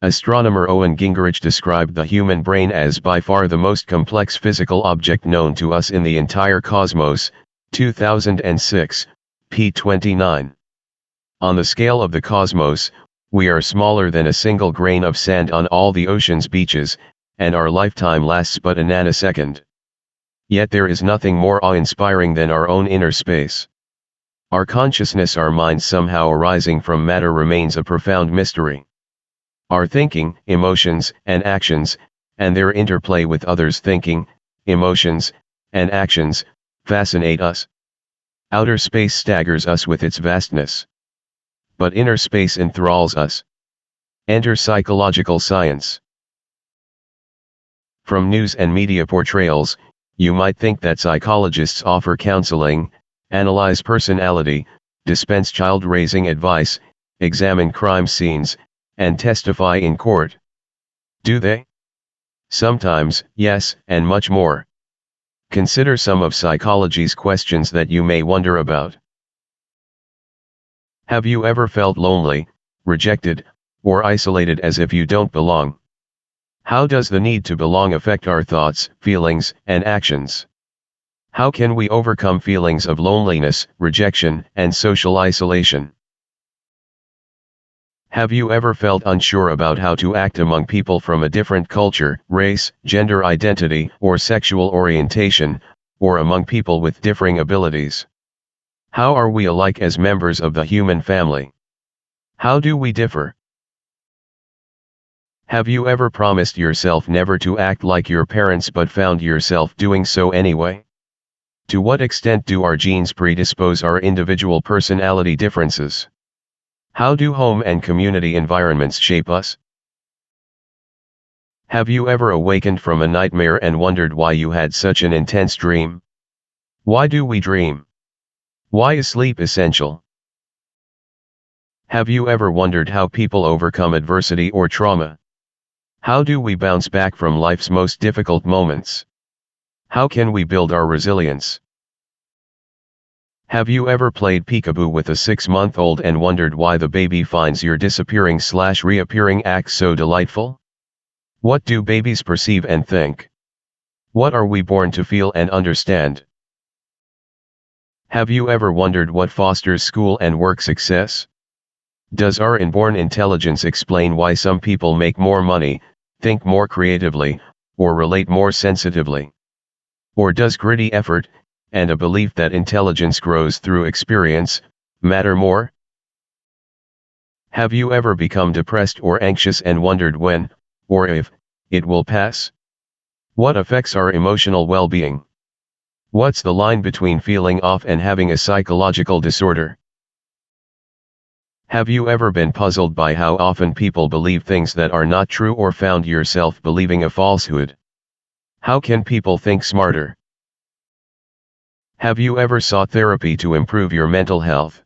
Astronomer Owen Gingerich described the human brain as by far the most complex physical object known to us in the entire cosmos, 2006, p. 29. On the scale of the cosmos, we are smaller than a single grain of sand on all the ocean's beaches, and our lifetime lasts but a nanosecond. Yet there is nothing more awe-inspiring than our own inner space. Our consciousness, our mind somehow arising from matter, remains a profound mystery. Our thinking, emotions, and actions, and their interplay with others' thinking, emotions, and actions, fascinate us. Outer space staggers us with its vastness. But inner space enthralls us. Enter psychological science. From news and media portrayals, you might think that psychologists offer counseling, analyze personality, dispense child-raising advice, examine crime scenes, and testify in court. Do they? Sometimes, yes, and much more. Consider some of psychology's questions that you may wonder about. Have you ever felt lonely, rejected, or isolated, as if you don't belong? How does the need to belong affect our thoughts, feelings, and actions? How can we overcome feelings of loneliness, rejection, and social isolation? Have you ever felt unsure about how to act among people from a different culture, race, gender identity, or sexual orientation, or among people with differing abilities? How are we alike as members of the human family? How do we differ? Have you ever promised yourself never to act like your parents but found yourself doing so anyway? To what extent do our genes predispose our individual personality differences? How do home and community environments shape us? Have you ever awakened from a nightmare and wondered why you had such an intense dream? Why do we dream? Why is sleep essential? Have you ever wondered how people overcome adversity or trauma? How do we bounce back from life's most difficult moments? How can we build our resilience? Have you ever played peekaboo with a 6-month-old and wondered why the baby finds your disappearing/reappearing act so delightful? What do babies perceive and think? What are we born to feel and understand? Have you ever wondered what fosters school and work success? Does our inborn intelligence explain why some people make more money, think more creatively, or relate more sensitively? Or does gritty effort, and a belief that intelligence grows through experience, matter more? Have you ever become depressed or anxious and wondered when, or if, it will pass? What affects our emotional well-being? What's the line between feeling off and having a psychological disorder? Have you ever been puzzled by how often people believe things that are not true or found yourself believing a falsehood? How can people think smarter? Have you ever sought therapy to improve your mental health?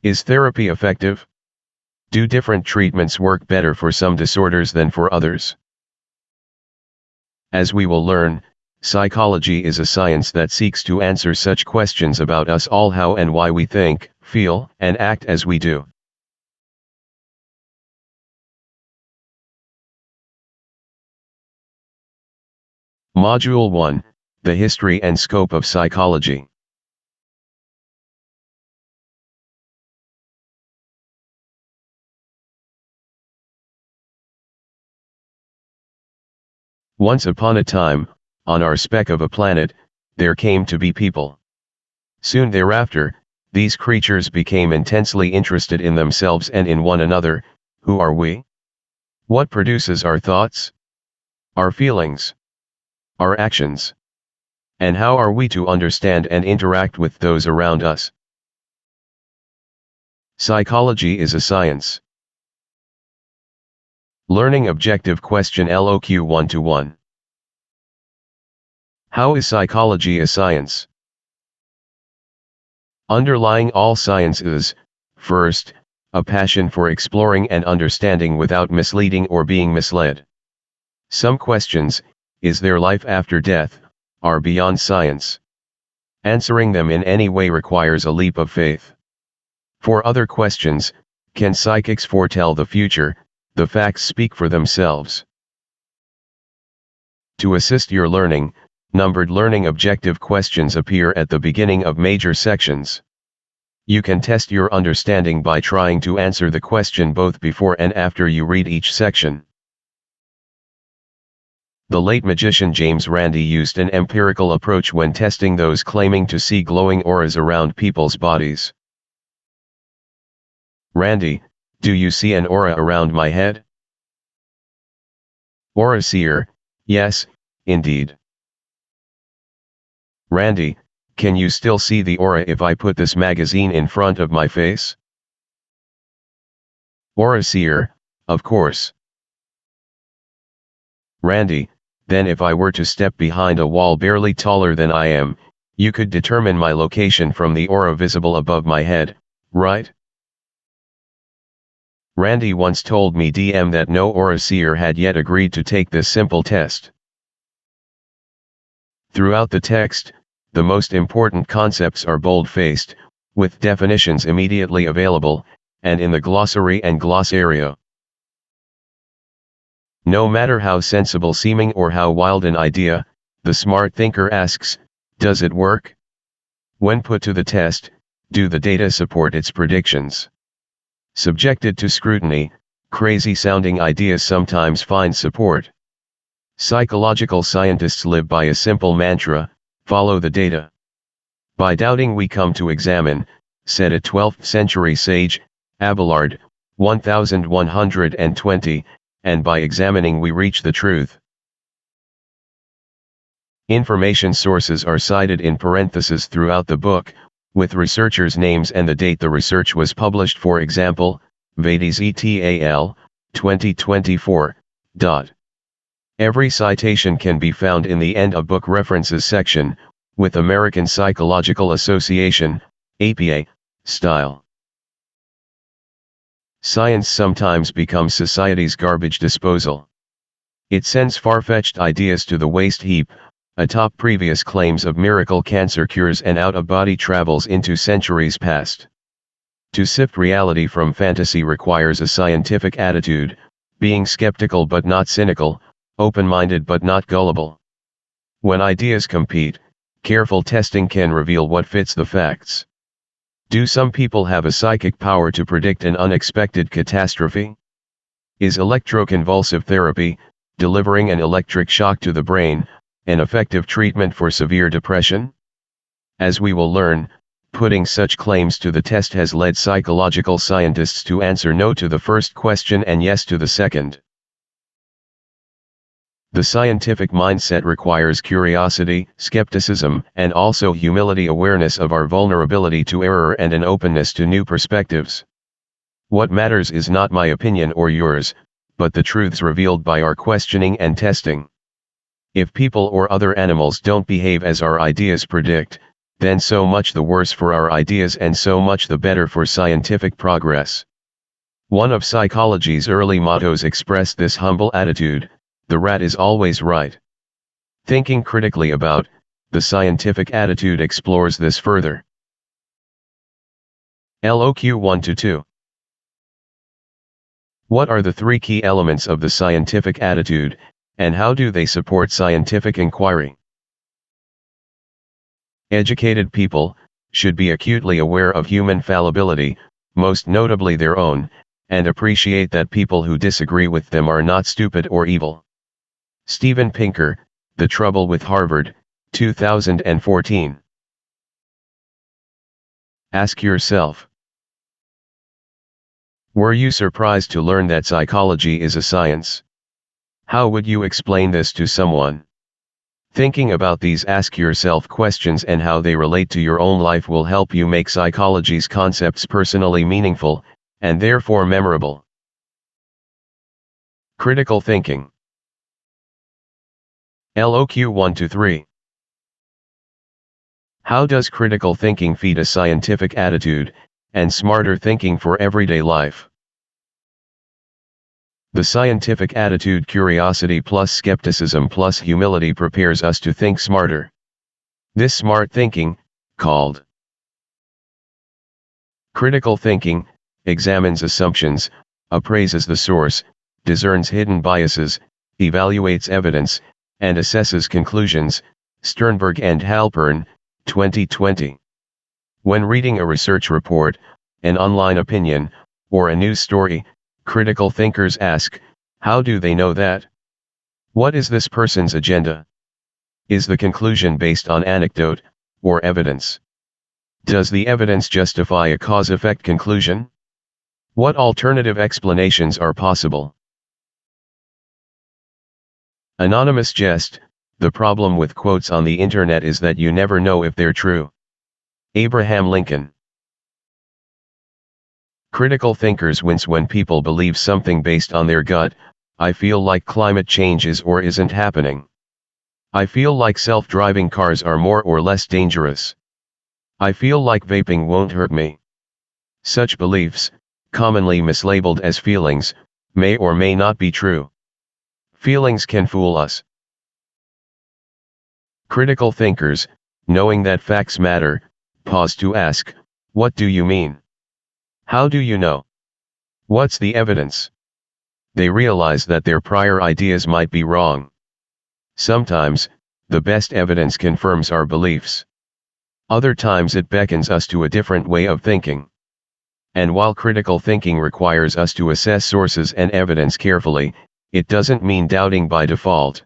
Is therapy effective? Do different treatments work better for some disorders than for others? As we will learn, psychology is a science that seeks to answer such questions about us all: how and why we think, feel, and act as we do. Module 1, The History and Scope of Psychology. Once upon a time, on our speck of a planet, there came to be people. Soon thereafter, these creatures became intensely interested in themselves and in one another. Who are we? What produces our thoughts? Our feelings? Our actions? And how are we to understand and interact with those around us? Psychology is a science. Learning objective question LOQ 1-1. How is psychology a science? Underlying all science is, first, a passion for exploring and understanding without misleading or being misled. Some questions, is there life after death, are beyond science. Answering them in any way requires a leap of faith. For other questions, can psychics foretell the future? the facts speak for themselves. To assist your learning, numbered learning objective questions appear at the beginning of major sections. You can test your understanding by trying to answer the question both before and after you read each section. The late magician James Randi used an empirical approach when testing those claiming to see glowing auras around people's bodies. Randi, do you see an aura around my head? Aura seer, yes, indeed. Randi, can you still see the aura if I put this magazine in front of my face? Aura seer, of course. Randi, then if I were to step behind a wall barely taller than I am, you could determine my location from the aura visible above my head, right? Randi once told me that no aura seer had yet agreed to take this simple test. Throughout the text, the most important concepts are bold-faced, with definitions immediately available, and in the glossary and glossario. No matter how sensible seeming or how wild an idea, the smart thinker asks, does it work? When put to the test, do the data support its predictions? Subjected to scrutiny, crazy-sounding ideas sometimes find support. Psychological scientists live by a simple mantra, follow the data. By doubting we come to examine, said a 12th century sage, Abelard, 1120, and by examining we reach the truth. Information sources are cited in parentheses throughout the book, with researchers' names and the date the research was published. For example, Vades et al., 2024. Every citation can be found in the end of book references section, with American Psychological Association, APA, style. Science sometimes becomes society's garbage disposal. It sends far-fetched ideas to the waste heap, atop previous claims of miracle cancer cures and out-of-body travels into centuries past. To sift reality from fantasy requires a scientific attitude, being skeptical but not cynical, open-minded but not gullible. When ideas compete, careful testing can reveal what fits the facts. Do some people have a psychic power to predict an unexpected catastrophe? Is electroconvulsive therapy, delivering an electric shock to the brain, an effective treatment for severe depression? As we will learn, putting such claims to the test has led psychological scientists to answer no to the first question and yes to the second. The scientific mindset requires curiosity, skepticism, and also humility, awareness of our vulnerability to error, and an openness to new perspectives. What matters is not my opinion or yours, but the truths revealed by our questioning and testing. If people or other animals don't behave as our ideas predict, then so much the worse for our ideas and so much the better for scientific progress. One of psychology's early mottos expressed this humble attitude: the rat is always right. Thinking critically about the scientific attitude explores this further. LOQ 1-2. What are the three key elements of the scientific attitude, and how do they support scientific inquiry? Educated people should be acutely aware of human fallibility, most notably their own, and appreciate that people who disagree with them are not stupid or evil. Steven Pinker, The Trouble with Harvard, 2014. Ask yourself: were you surprised to learn that psychology is a science? How would you explain this to someone? Thinking about these ask yourself questions and how they relate to your own life will help you make psychology's concepts personally meaningful, and therefore memorable. Critical thinking. LOQ 1-3. How does critical thinking feed a scientific attitude, and smarter thinking for everyday life? The scientific attitude, curiosity plus skepticism plus humility, prepares us to think smarter. This smart thinking, called critical thinking, examines assumptions, appraises the source, discerns hidden biases, evaluates evidence, and assesses conclusions. Sternberg and Halpern, 2020. When reading a research report, an online opinion, or a news story, critical thinkers ask, how do they know that? What is this person's agenda? Is the conclusion based on anecdote, or evidence? Does the evidence justify a cause-effect conclusion? What alternative explanations are possible? Anonymous jest, the problem with quotes on the internet is that you never know if they're true. Abraham Lincoln. Critical thinkers wince when people believe something based on their gut. I feel like climate change is or isn't happening. I feel like self-driving cars are more or less dangerous. I feel like vaping won't hurt me. Such beliefs, commonly mislabeled as feelings, may or may not be true. Feelings can fool us. Critical thinkers, knowing that facts matter, pause to ask, what do you mean? How do you know? What's the evidence? They realize that their prior ideas might be wrong. Sometimes, the best evidence confirms our beliefs. Other times it beckons us to a different way of thinking. And while critical thinking requires us to assess sources and evidence carefully, it doesn't mean doubting by default.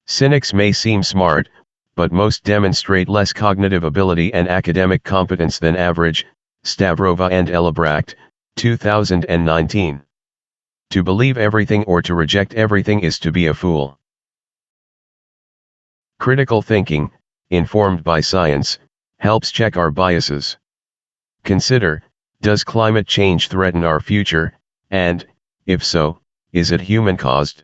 Cynics may seem smart, but most demonstrate less cognitive ability and academic competence than average. Stavrova and Elabracht, 2019. To believe everything or to reject everything is to be a fool. Critical thinking, informed by science, helps check our biases. Consider, does climate change threaten our future, and, if so, is it human-caused?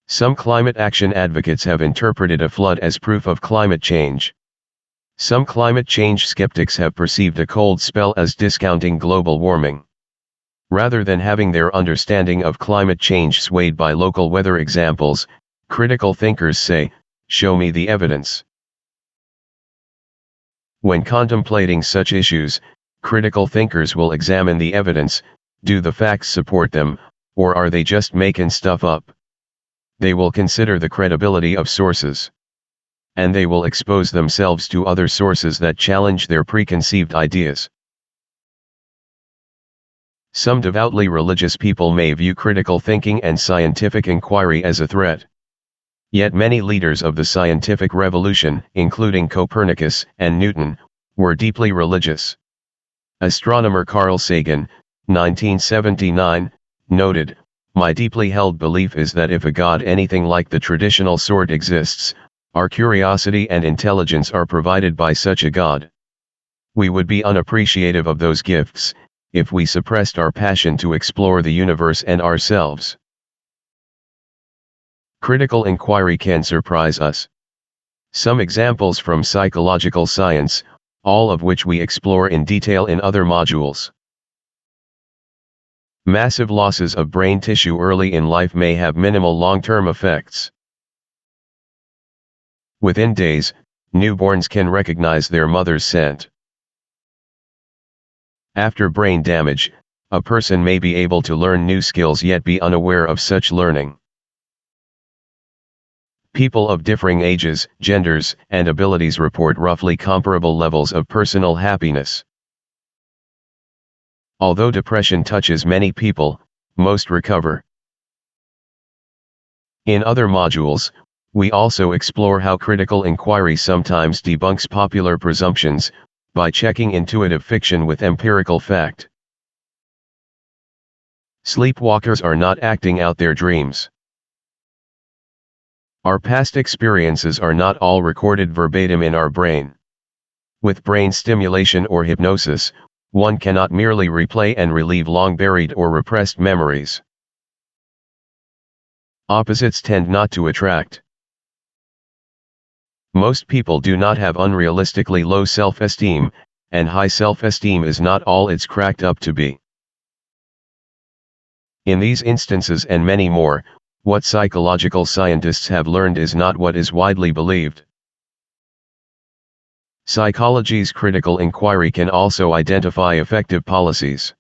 Some climate action advocates have interpreted a flood as proof of climate change. Some climate change skeptics have perceived a cold spell as discounting global warming. Rather than having their understanding of climate change swayed by local weather examples, critical thinkers say, show me the evidence. When contemplating such issues, critical thinkers will examine the evidence. Do the facts support them, or are they just making stuff up? They will consider the credibility of sources. And they will expose themselves to other sources that challenge their preconceived ideas. Some devoutly religious people may view critical thinking and scientific inquiry as a threat. Yet many leaders of the scientific revolution, including Copernicus and Newton, were deeply religious. Astronomer Carl Sagan, 1979, noted, "My deeply held belief is that if a god anything like the traditional sort exists, our curiosity and intelligence are provided by such a god. We would be unappreciative of those gifts, if we suppressed our passion to explore the universe and ourselves." Critical inquiry can surprise us. Some examples from psychological science, all of which we explore in detail in other modules. Massive losses of brain tissue early in life may have minimal long-term effects. Within days, newborns can recognize their mother's scent. After brain damage, a person may be able to learn new skills yet be unaware of such learning. People of differing ages, genders, and abilities report roughly comparable levels of personal happiness. Although depression touches many people, most recover. In other modules, we also explore how critical inquiry sometimes debunks popular presumptions, by checking intuitive fiction with empirical fact. Sleepwalkers are not acting out their dreams. Our past experiences are not all recorded verbatim in our brain. With brain stimulation or hypnosis, one cannot merely replay and relieve long-buried or repressed memories. Opposites tend not to attract. Most people do not have unrealistically low self-esteem, and high self-esteem is not all it's cracked up to be. In these instances and many more, what psychological scientists have learned is not what is widely believed. Psychology's critical inquiry can also identify effective policies.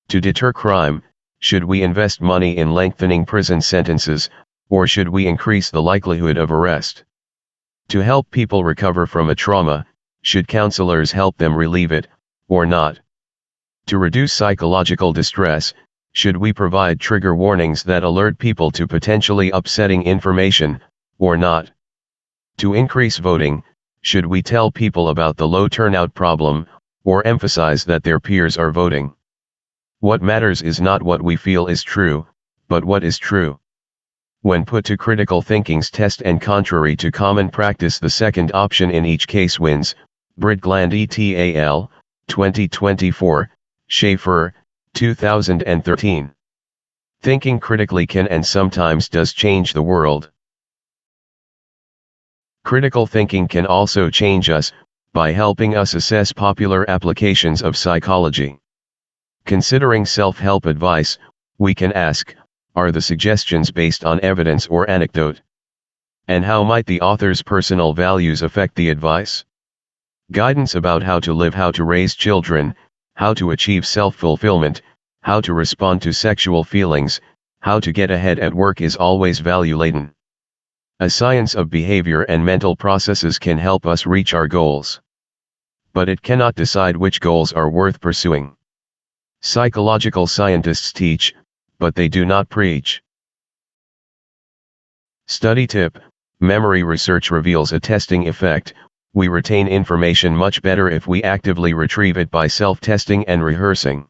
To deter crime, Should we invest money in lengthening prison sentences, or should we increase the likelihood of arrest? To help people recover from a trauma, should counselors help them relieve it, or not? To reduce psychological distress, should we provide trigger warnings that alert people to potentially upsetting information, or not? To increase voting, should we tell people about the low turnout problem, or emphasize that their peers are voting? What matters is not what we feel is true, but what is true. When put to critical thinking's test and contrary to common practice, the second option in each case wins. Bridgland et al., 2024, Schaefer, 2013. Thinking critically can and sometimes does change the world. Critical thinking can also change us, by helping us assess popular applications of psychology. Considering self-help advice, we can ask, are the suggestions based on evidence or anecdote? And how might the author's personal values affect the advice? Guidance about how to live, how to raise children, how to achieve self-fulfillment, how to respond to sexual feelings, how to get ahead at work is always value-laden. A science of behavior and mental processes can help us reach our goals. But it cannot decide which goals are worth pursuing. Psychological scientists teach, but they do not preach. Study tip: memory research reveals a testing effect. We retain information much better if we actively retrieve it by self-testing and rehearsing.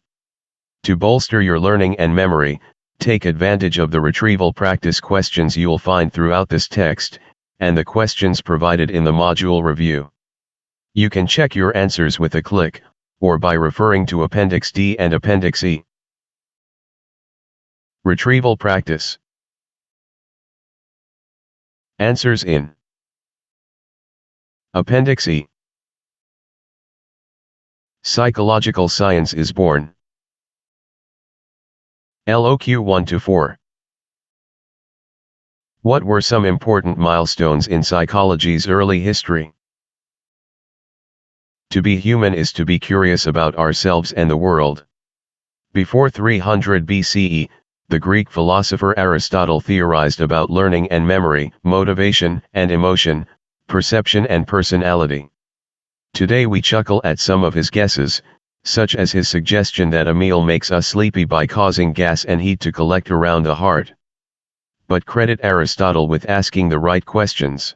To bolster your learning and memory, take advantage of the retrieval practice questions you'll find throughout this text, and the questions provided in the module review. You can check your answers with a click, or by referring to Appendix D and Appendix E. Retrieval practice. Answers in Appendix E. Psychological science is born. LOQ 1-4. What were some important milestones in psychology's early history? To be human is to be curious about ourselves and the world. Before 300 BCE, the Greek philosopher Aristotle theorized about learning and memory, motivation and emotion, perception and personality. Today we chuckle at some of his guesses, such as his suggestion that a meal makes us sleepy by causing gas and heat to collect around the heart. But credit Aristotle with asking the right questions.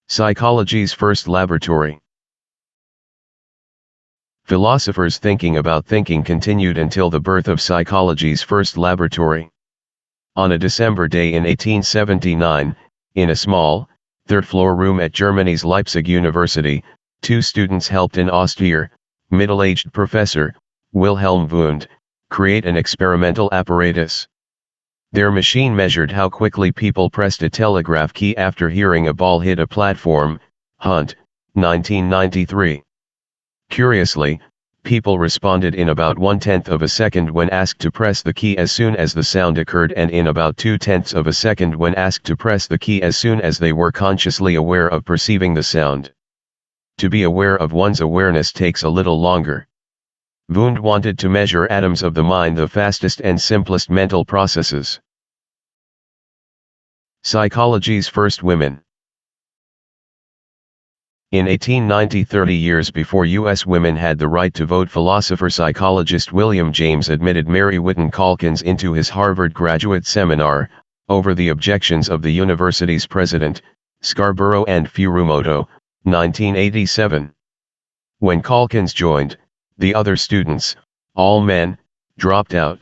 Psychology's first laboratory. Philosophers' thinking about thinking continued until the birth of psychology's first laboratory. On a December day in 1879, in a small, third-floor room at Germany's Leipzig University, two students helped an austere, middle-aged professor, Wilhelm Wundt, create an experimental apparatus. Their machine measured how quickly people pressed a telegraph key after hearing a ball hit a platform. Hunt, 1993. Curiously, people responded in about 1/10 of a second when asked to press the key as soon as the sound occurred, and in about 2/10 of a second when asked to press the key as soon as they were consciously aware of perceiving the sound. To be aware of one's awareness takes a little longer. Wundt wanted to measure atoms of the mind, the fastest and simplest mental processes. Psychology's first women. In 1890, 30 years before U.S. women had the right to vote, philosopher-psychologist William James admitted Mary Whiton Calkins into his Harvard graduate seminar, over the objections of the university's president, Scarborough and Furumoto, 1987. When Calkins joined, the other students, all men, dropped out.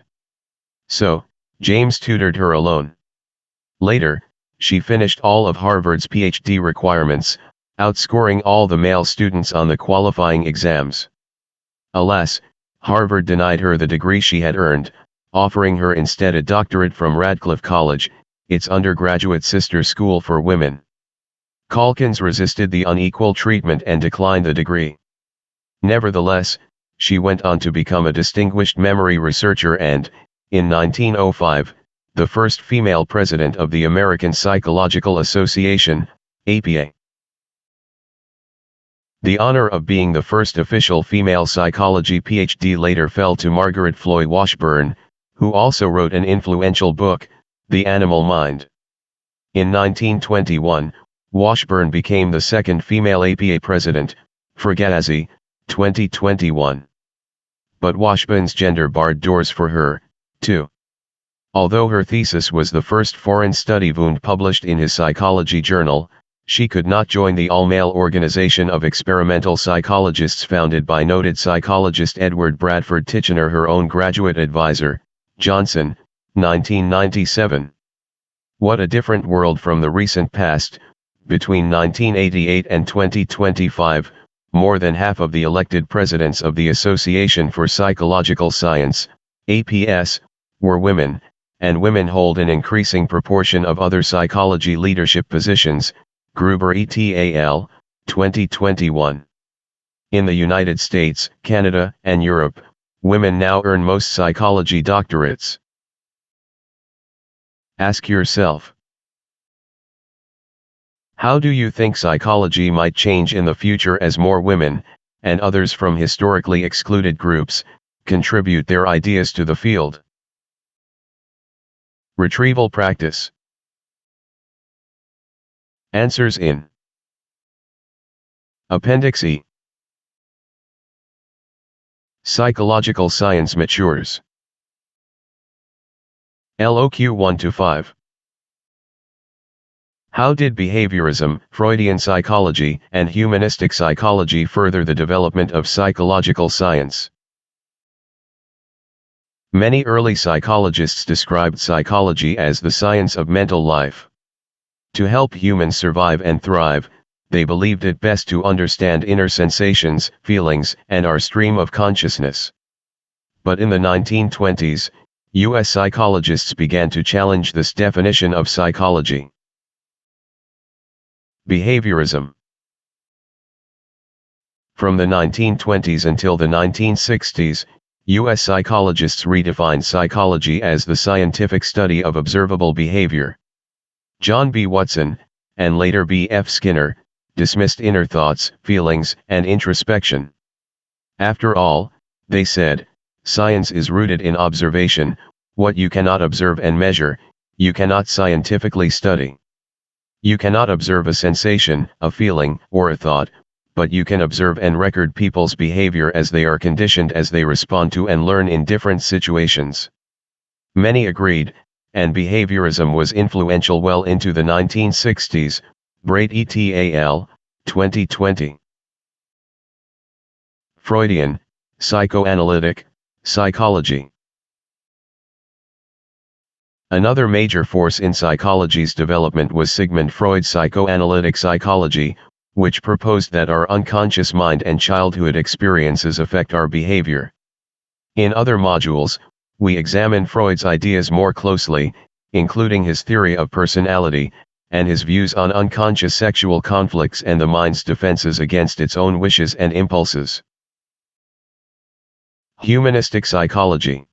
So, James tutored her alone. Later, she finished all of Harvard's PhD requirements, outscoring all the male students on the qualifying exams. Alas, Harvard denied her the degree she had earned, offering her instead a doctorate from Radcliffe College, its undergraduate sister school for women. Calkins resisted the unequal treatment and declined the degree. Nevertheless, she went on to become a distinguished memory researcher and, in 1905, the first female president of the American Psychological Association, APA. The honor of being the first official female psychology PhD later fell to Margaret Floyd Washburn, who also wrote an influential book, The Animal Mind. In 1921, Washburn became the second female APA president, Fugazi, 2021. But Washburn's gender barred doors for her, too. Although her thesis was the first foreign study wound published in his psychology journal, she could not join the all-male organization of experimental psychologists founded by noted psychologist Edward Bradford Titchener, her own graduate advisor, Johnson, 1997. What a different world from the recent past. Between 1988 and 2025, more than half of the elected presidents of the Association for Psychological Science, APS, were women, and women hold an increasing proportion of other psychology leadership positions, Gruber et al., 2021. In the United States, Canada, and Europe, women now earn most psychology doctorates. Ask yourself, how do you think psychology might change in the future as more women, and others from historically excluded groups, contribute their ideas to the field? Retrieval practice. Answers in Appendix E. Psychological science matures. LOQ 1-5. How did behaviorism, Freudian psychology, and humanistic psychology further the development of psychological science? Many early psychologists described psychology as the science of mental life. To help humans survive and thrive, they believed it best to understand inner sensations, feelings, and our stream of consciousness. But in the 1920s, U.S. psychologists began to challenge this definition of psychology. Behaviorism. From the 1920s until the 1960s, U.S. psychologists redefined psychology as the scientific study of observable behavior. John B. Watson, and later B. F. Skinner, dismissed inner thoughts, feelings, and introspection. After all, they said, science is rooted in observation. What you cannot observe and measure, you cannot scientifically study. You cannot observe a sensation, a feeling, or a thought, but you can observe and record people's behavior as they are conditioned, as they respond to and learn in different situations. Many agreed, and behaviorism was influential well into the 1960s, Braid et al., 2020. Freudian, psychoanalytic, psychology. Another major force in psychology's development was Sigmund Freud's psychoanalytic psychology, which proposed that our unconscious mind and childhood experiences affect our behavior. In other modules, we examine Freud's ideas more closely, including his theory of personality, and his views on unconscious sexual conflicts and the mind's defenses against its own wishes and impulses. Humanistic psychology.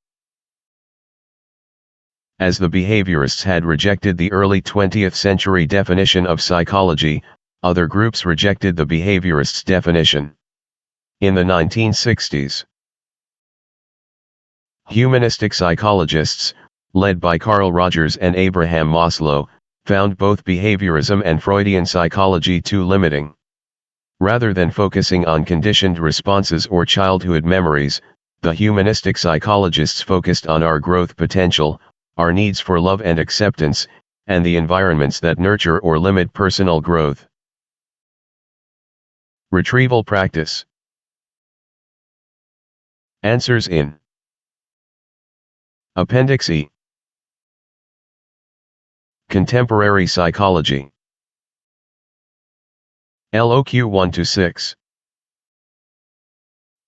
As the behaviorists had rejected the early 20th century definition of psychology, other groups rejected the behaviorists' definition. In the 1960s, humanistic psychologists, led by Carl Rogers and Abraham Maslow, found both behaviorism and Freudian psychology too limiting. Rather than focusing on conditioned responses or childhood memories, the humanistic psychologists focused on our growth potential, our needs for love and acceptance, and the environments that nurture or limit personal growth. Retrieval practice. Answers in Appendix E. Contemporary psychology. LOQ 1-6.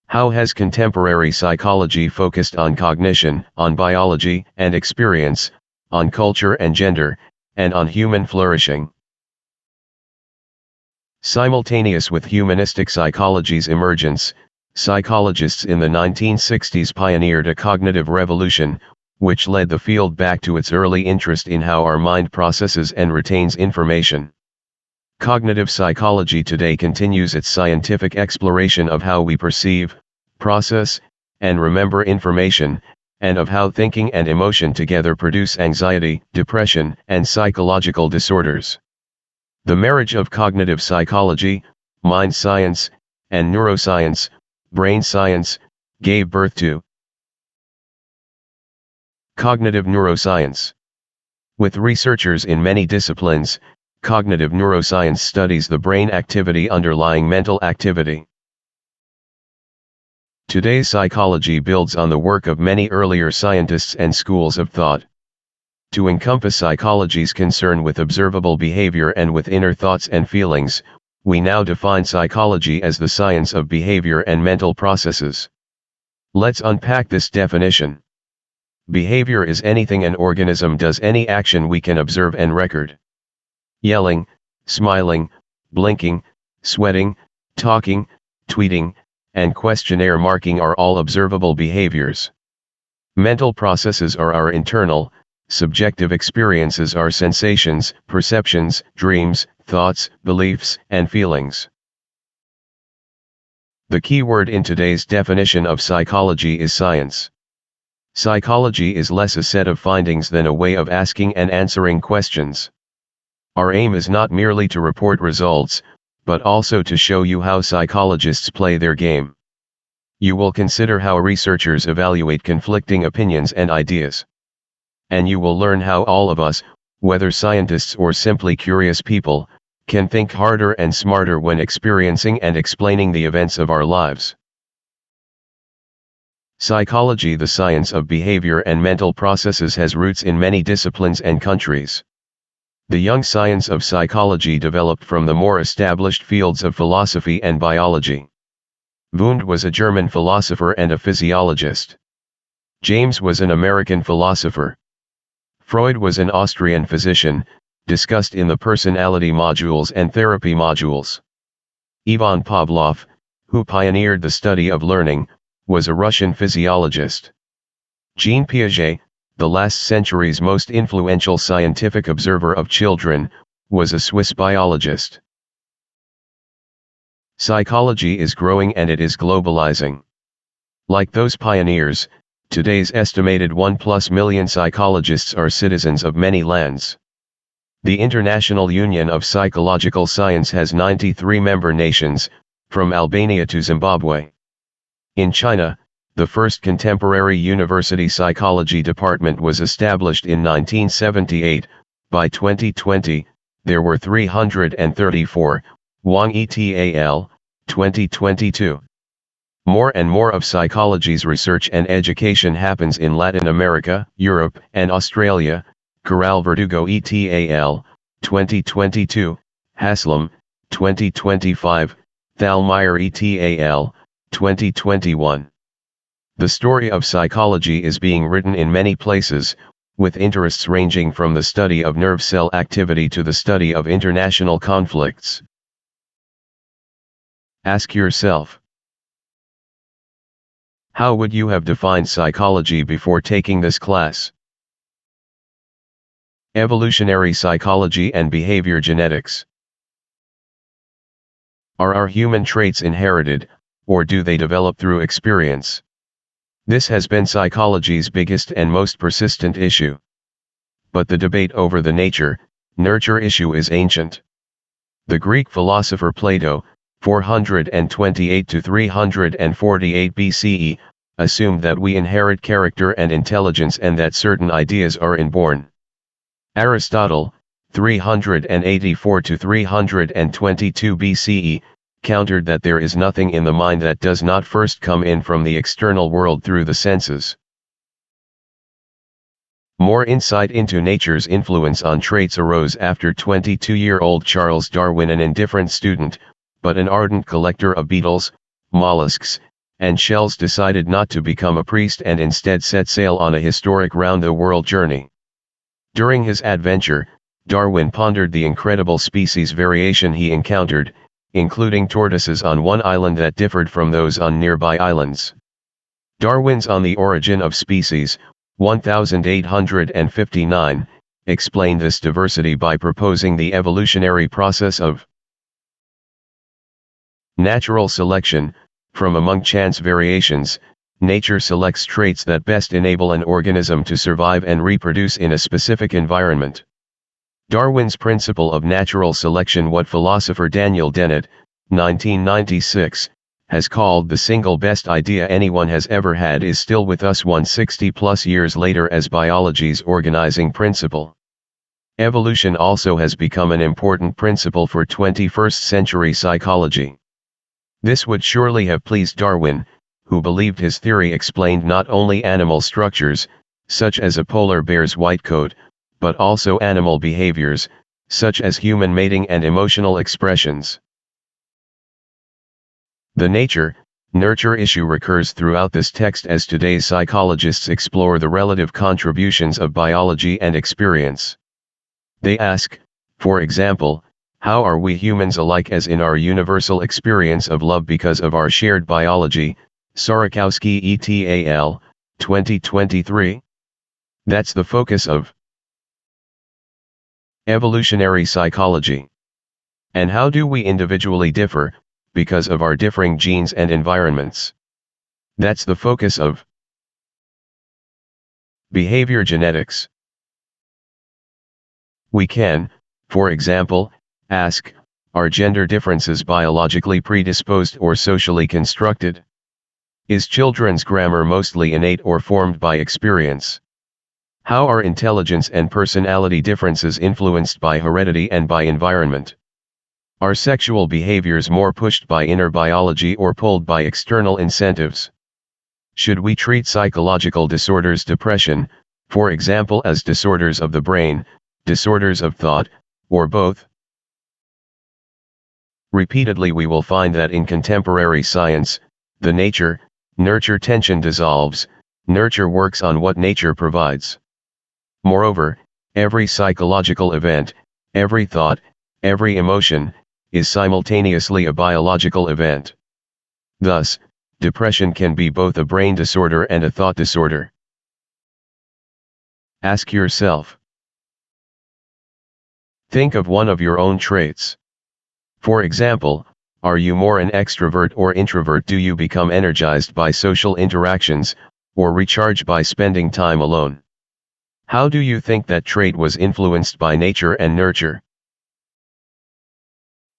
How has contemporary psychology focused on cognition, on biology and experience, on culture and gender, and on human flourishing? Simultaneous with humanistic psychology's emergence, psychologists in the 1960s pioneered a cognitive revolution, which led the field back to its early interest in how our mind processes and retains information. Cognitive psychology today continues its scientific exploration of how we perceive, process, and remember information, and of how thinking and emotion together produce anxiety, depression, and psychological disorders. The marriage of cognitive psychology, mind science, and neuroscience, brain science, gave birth to cognitive neuroscience. With researchers in many disciplines, cognitive neuroscience studies the brain activity underlying mental activity. Today's psychology builds on the work of many earlier scientists and schools of thought. To encompass psychology's concern with observable behavior and with inner thoughts and feelings, we now define psychology as the science of behavior and mental processes. Let's unpack this definition. Behavior is anything an organism does, any action we can observe and record. Yelling, smiling, blinking, sweating, talking, tweeting, and questionnaire marking are all observable behaviors. Mental processes are our internal, subjective experiences, our sensations, perceptions, dreams, thoughts, beliefs, and feelings. The key word in today's definition of psychology is science. Psychology is less a set of findings than a way of asking and answering questions. Our aim is not merely to report results, but also to show you how psychologists play their game. You will consider how researchers evaluate conflicting opinions and ideas. And you will learn how all of us, whether scientists or simply curious people, can think harder and smarter when experiencing and explaining the events of our lives. Psychology, the science of behavior and mental processes, has roots in many disciplines and countries. The young science of psychology developed from the more established fields of philosophy and biology. Wundt was a German philosopher and a physiologist. James was an American philosopher. Freud was an Austrian physician, discussed in the personality modules and therapy modules. Ivan Pavlov, who pioneered the study of learning, was a Russian physiologist. Jean Piaget, the last century's most influential scientific observer of children, was a Swiss biologist. Psychology is growing and it is globalizing. Like those pioneers, today's estimated 1+ million psychologists are citizens of many lands. The International Union of Psychological Science has 93 member nations, from Albania to Zimbabwe. In China, the first contemporary university psychology department was established in 1978. By 2020, there were 334, Wang et al., 2022. More and more of psychology's research and education happens in Latin America, Europe, and Australia. Corral Verdugo et al., 2022, Haslam, 2025, Thalmeyer et al., 2021. The story of psychology is being written in many places, with interests ranging from the study of nerve cell activity to the study of international conflicts. Ask yourself, how would you have defined psychology before taking this class? Evolutionary psychology and behavior genetics. Are our human traits inherited, or do they develop through experience? This has been psychology's biggest and most persistent issue. But the debate over the nature-nurture issue is ancient. The Greek philosopher Plato, 428 to 348 BCE, assumed that we inherit character and intelligence and that certain ideas are inborn. Aristotle, 384 to 322 BCE, countered that there is nothing in the mind that does not first come in from the external world through the senses. More insight into nature's influence on traits arose after 22-year-old Charles Darwin, an indifferent student, but an ardent collector of beetles, mollusks, and shells, decided not to become a priest and instead set sail on a historic round-the-world journey. During his adventure, Darwin pondered the incredible species variation he encountered, including tortoises on one island that differed from those on nearby islands. Darwin's On the Origin of Species, 1859, explained this diversity by proposing the evolutionary process of Natural selection: from among chance variations, nature selects traits that best enable an organism to survive and reproduce in a specific environment. Darwin's principle of natural selection, what philosopher Daniel Dennett, 1996, has called the single best idea anyone has ever had, is still with us 160+ years later as biology's organizing principle. Evolution also has become an important principle for 21st century psychology. This would surely have pleased Darwin, who believed his theory explained not only animal structures, such as a polar bear's white coat, but also animal behaviors, such as human mating and emotional expressions. The nature-nurture issue recurs throughout this text as today's psychologists explore the relative contributions of biology and experience. They ask, for example, how are we humans alike as in our universal experience of love because of our shared biology? Sorakowski et al., 2023. That's the focus of evolutionary psychology. And how do we individually differ, because of our differing genes and environments? That's the focus of behavior genetics. We can, for example, ask, are gender differences biologically predisposed or socially constructed? Is children's grammar mostly innate or formed by experience? How are intelligence and personality differences influenced by heredity and by environment? Are sexual behaviors more pushed by inner biology or pulled by external incentives? Should we treat psychological disorders, depression, for example, as disorders of the brain, disorders of thought, or both? Repeatedly we will find that in contemporary science, the nature-nurture tension dissolves, nurture works on what nature provides. Moreover, every psychological event, every thought, every emotion, is simultaneously a biological event. Thus, depression can be both a brain disorder and a thought disorder. Ask yourself. Think of one of your own traits. For example, are you more an extrovert or introvert? Do you become energized by social interactions, or recharged by spending time alone? How do you think that trait was influenced by nature and nurture?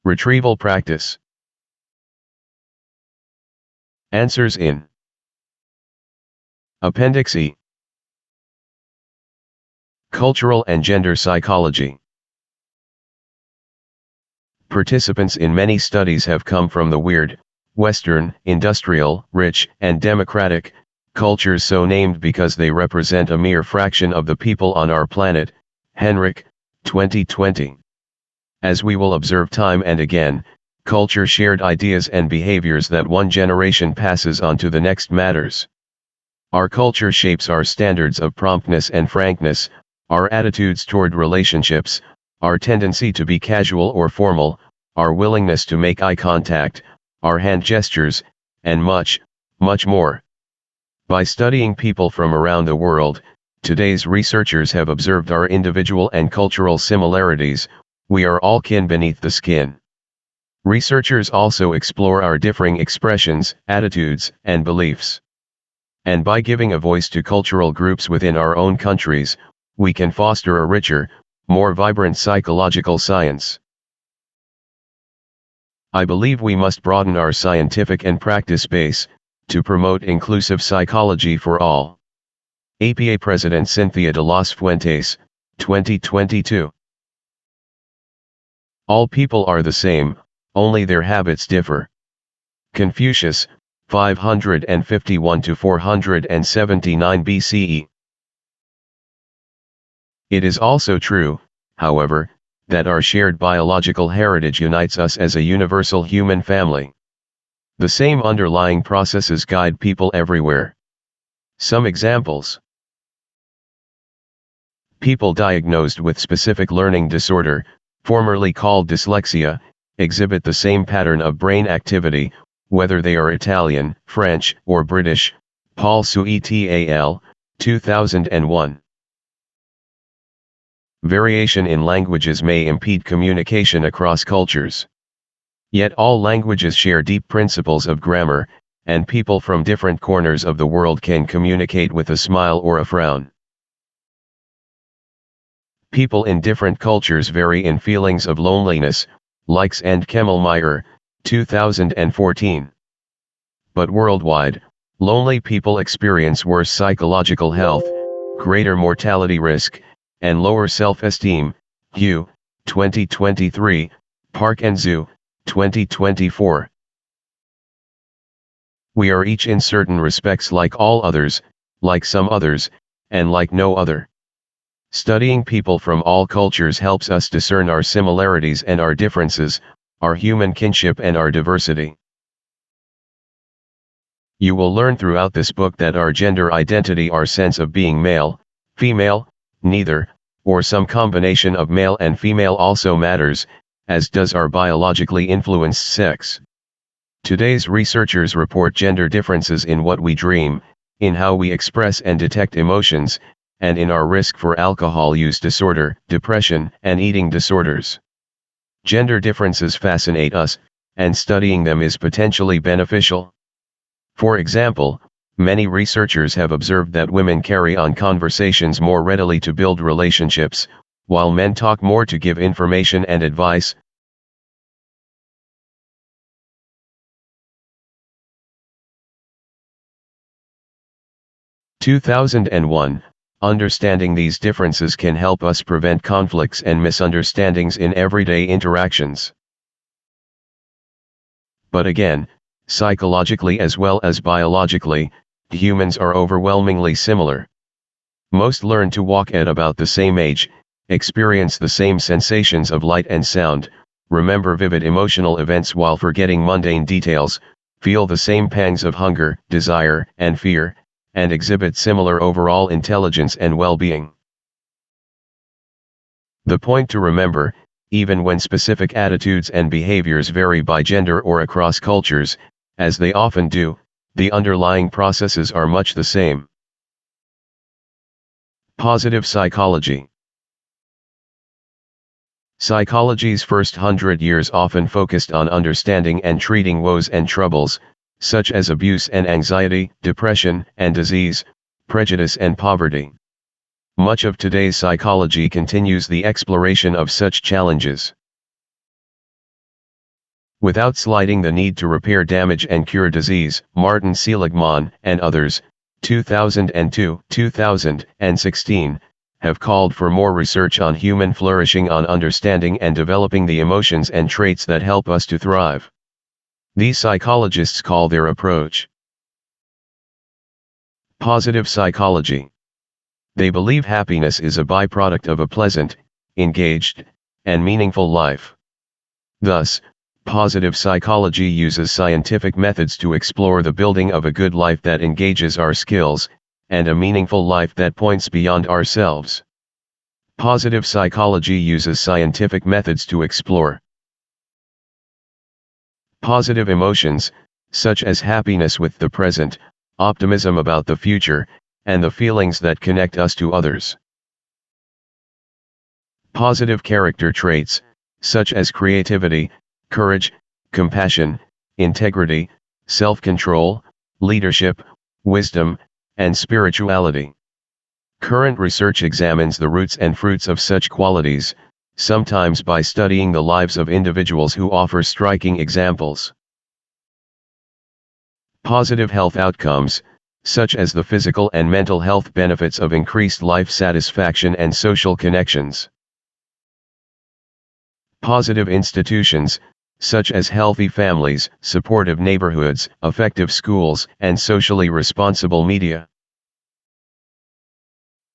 Retrieval practice. Answers in Appendix E. Cultural and gender psychology. Participants in many studies have come from the weird, Western, industrial, rich, and democratic cultures, so named because they represent a mere fraction of the people on our planet. Henrik, 2020. As we will observe time and again, culture shared ideas and behaviors that one generation passes on to the next matters. Our culture shapes our standards of promptness and frankness, our attitudes toward relationships, our tendency to be casual or formal, our willingness to make eye contact, our hand gestures, and much, much more. By studying people from around the world, today's researchers have observed our individual and cultural similarities. We are all kin beneath the skin. Researchers also explore our differing expressions, attitudes, and beliefs. And by giving a voice to cultural groups within our own countries, we can foster a richer, more vibrant psychological science. I believe we must broaden our scientific and practice base, to promote inclusive psychology for all. APA President Cynthia de los Fuentes, 2022. All people are the same, only their habits differ. Confucius, 551 to 479 BCE. It is also true, however, that our shared biological heritage unites us as a universal human family. The same underlying processes guide people everywhere. Some examples. People diagnosed with specific learning disorder, formerly called dyslexia, exhibit the same pattern of brain activity, whether they are Italian, French, or British. Paul Su et al., 2001. Variation in languages may impede communication across cultures. Yet all languages share deep principles of grammar, and people from different corners of the world can communicate with a smile or a frown. People in different cultures vary in feelings of loneliness, likes and Kemalmeyer, 2014. But worldwide, lonely people experience worse psychological health, greater mortality risk, and lower self-esteem. Hugh, 2023, Park and Zoo, 2024. We are each in certain respects like all others, like some others, and like no other. Studying people from all cultures helps us discern our similarities and our differences, our human kinship and our diversity. You will learn throughout this book that our gender identity, our sense of being male, female, neither, or some combination of male and female also matters, as does our biologically influenced sex. Today's researchers report gender differences in what we dream, in how we express and detect emotions, and in our risk for alcohol use disorder, depression, and eating disorders. Gender differences fascinate us, and studying them is potentially beneficial. For example, many researchers have observed that women carry on conversations more readily to build relationships, while men talk more to give information and advice. In 2001, understanding these differences can help us prevent conflicts and misunderstandings in everyday interactions. But again, psychologically as well as biologically, humans are overwhelmingly similar. Most learn to walk at about the same age, experience the same sensations of light and sound, remember vivid emotional events while forgetting mundane details, feel the same pangs of hunger, desire, and fear, and exhibit similar overall intelligence and well-being. The point to remember, even when specific attitudes and behaviors vary by gender or across cultures, as they often do, the underlying processes are much the same. Positive psychology. Psychology's first 100 years often focused on understanding and treating woes and troubles, such as abuse and anxiety, depression and disease, prejudice and poverty. Much of today's psychology continues the exploration of such challenges. Without slighting the need to repair damage and cure disease, Martin Seligman and others, 2002-2016, have called for more research on human flourishing, on understanding and developing the emotions and traits that help us to thrive. These psychologists call their approach positive psychology. They believe happiness is a byproduct of a pleasant, engaged, and meaningful life. Thus, positive psychology uses scientific methods to explore the building of a good life that engages our skills, and a meaningful life that points beyond ourselves. Positive psychology uses scientific methods to explore positive emotions, such as happiness with the present, optimism about the future, and the feelings that connect us to others. Positive character traits, such as creativity, courage, compassion, integrity, self-control, leadership, wisdom, and spirituality. Current research examines the roots and fruits of such qualities, sometimes by studying the lives of individuals who offer striking examples. Positive health outcomes, such as the physical and mental health benefits of increased life satisfaction and social connections. Positive institutions, such as healthy families, supportive neighborhoods, effective schools, and socially responsible media.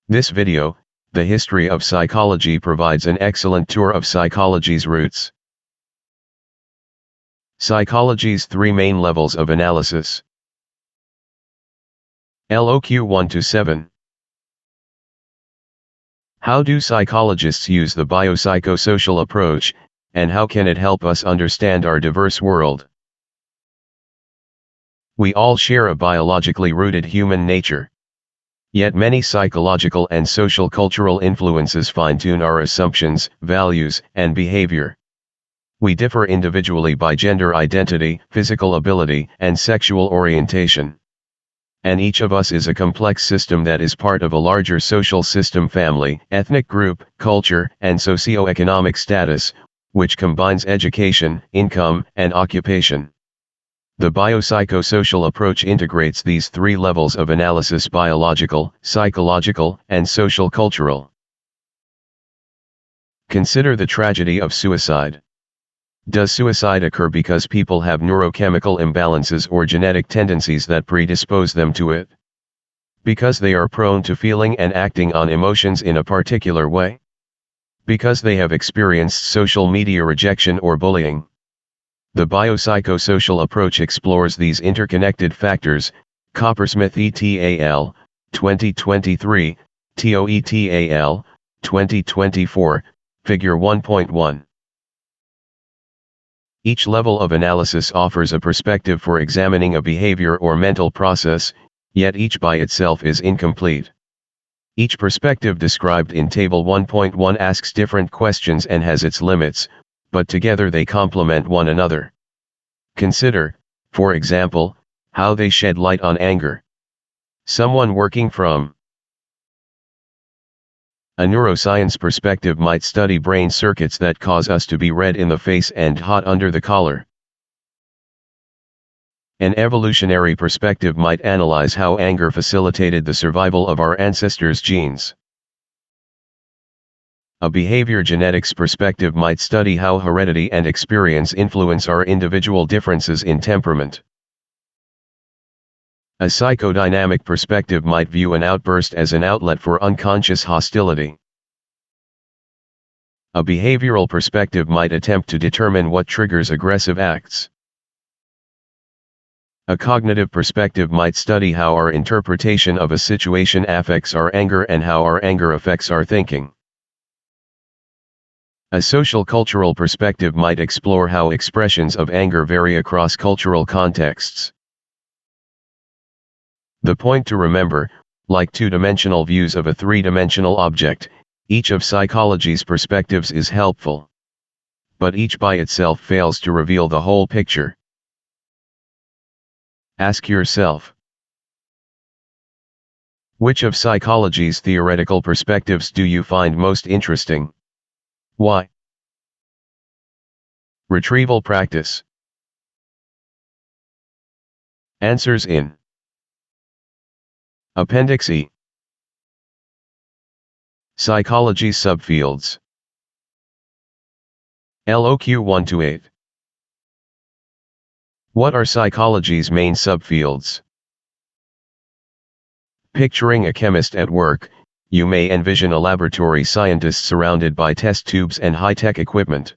This video, The History of Psychology, provides an excellent tour of psychology's roots. Psychology's three main levels of analysis. LOQ 1-7. How do psychologists use the biopsychosocial approach, and how can it help us understand our diverse world? We all share a biologically rooted human nature. Yet many psychological and social cultural influences fine-tune our assumptions, values, and behavior. We differ individually by gender identity, physical ability, and sexual orientation. And each of us is a complex system that is part of a larger social system: family, ethnic group, culture, and socioeconomic status, which combines education, income, and occupation. The biopsychosocial approach integrates these three levels of analysis: biological, psychological, and social-cultural. Consider the tragedy of suicide. Does suicide occur because people have neurochemical imbalances or genetic tendencies that predispose them to it? Because they are prone to feeling and acting on emotions in a particular way? Because they have experienced social media rejection or bullying? The biopsychosocial approach explores these interconnected factors. Coppersmith et al., 2023, Teo et al., 2024, Figure 1.1. Each level of analysis offers a perspective for examining a behavior or mental process, yet each by itself is incomplete. Each perspective described in Table 1.1 asks different questions and has its limits, but together they complement one another. Consider, for example, how they shed light on anger. Someone working from a neuroscience perspective might study brain circuits that cause us to be red in the face and hot under the collar. An evolutionary perspective might analyze how anger facilitated the survival of our ancestors' genes. A behavior genetics perspective might study how heredity and experience influence our individual differences in temperament. A psychodynamic perspective might view an outburst as an outlet for unconscious hostility. A behavioral perspective might attempt to determine what triggers aggressive acts. A cognitive perspective might study how our interpretation of a situation affects our anger and how our anger affects our thinking. A social cultural perspective might explore how expressions of anger vary across cultural contexts. The point to remember, like two-dimensional views of a three-dimensional object, each of psychology's perspectives is helpful. But each by itself fails to reveal the whole picture. Ask yourself, which of psychology's theoretical perspectives do you find most interesting? Why? Retrieval practice. Answers in Appendix E. Psychology subfields. LOQ 1-8. What are psychology's main subfields? Picturing a chemist at work, you may envision a laboratory scientist surrounded by test tubes and high-tech equipment.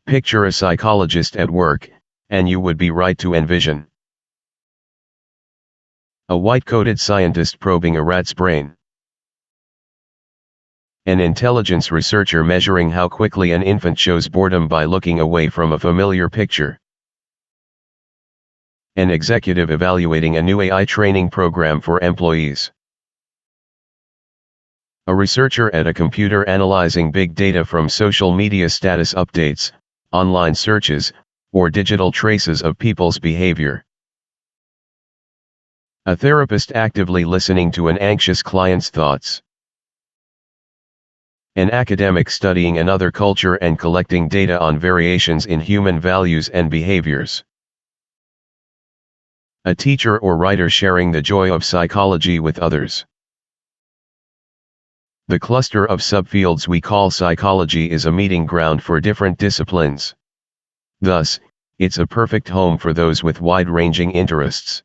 Picture a psychologist at work, and you would be right to envision a white-coated scientist probing a rat's brain. An intelligence researcher measuring how quickly an infant shows boredom by looking away from a familiar picture. An executive evaluating a new AI training program for employees. A researcher at a computer analyzing big data from social media status updates, online searches, or digital traces of people's behavior. A therapist actively listening to an anxious client's thoughts. An academic studying another culture and collecting data on variations in human values and behaviors. A teacher or writer sharing the joy of psychology with others. The cluster of subfields we call psychology is a meeting ground for different disciplines. Thus, it's a perfect home for those with wide-ranging interests.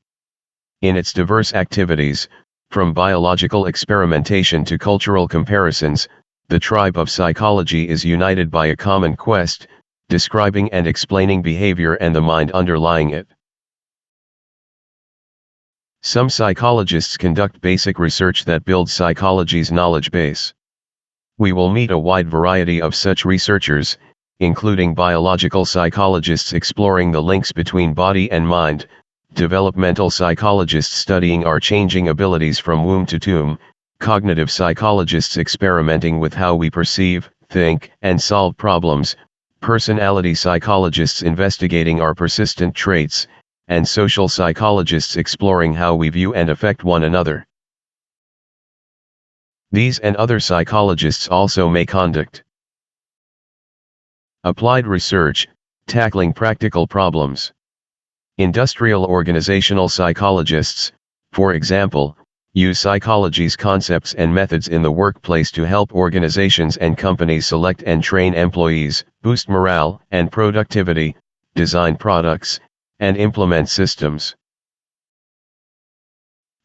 In its diverse activities, from biological experimentation to cultural comparisons, the tribe of psychology is united by a common quest, describing and explaining behavior and the mind underlying it. Some psychologists conduct basic research that builds psychology's knowledge base. We will meet a wide variety of such researchers, including biological psychologists exploring the links between body and mind, developmental psychologists studying our changing abilities from womb to tomb, cognitive psychologists experimenting with how we perceive, think, and solve problems, personality psychologists investigating our persistent traits, and social psychologists exploring how we view and affect one another. These and other psychologists also may conduct applied research, tackling practical problems. Industrial organizational psychologists, for example, use psychology's concepts and methods in the workplace to help organizations and companies select and train employees, boost morale and productivity, design products, and implement systems.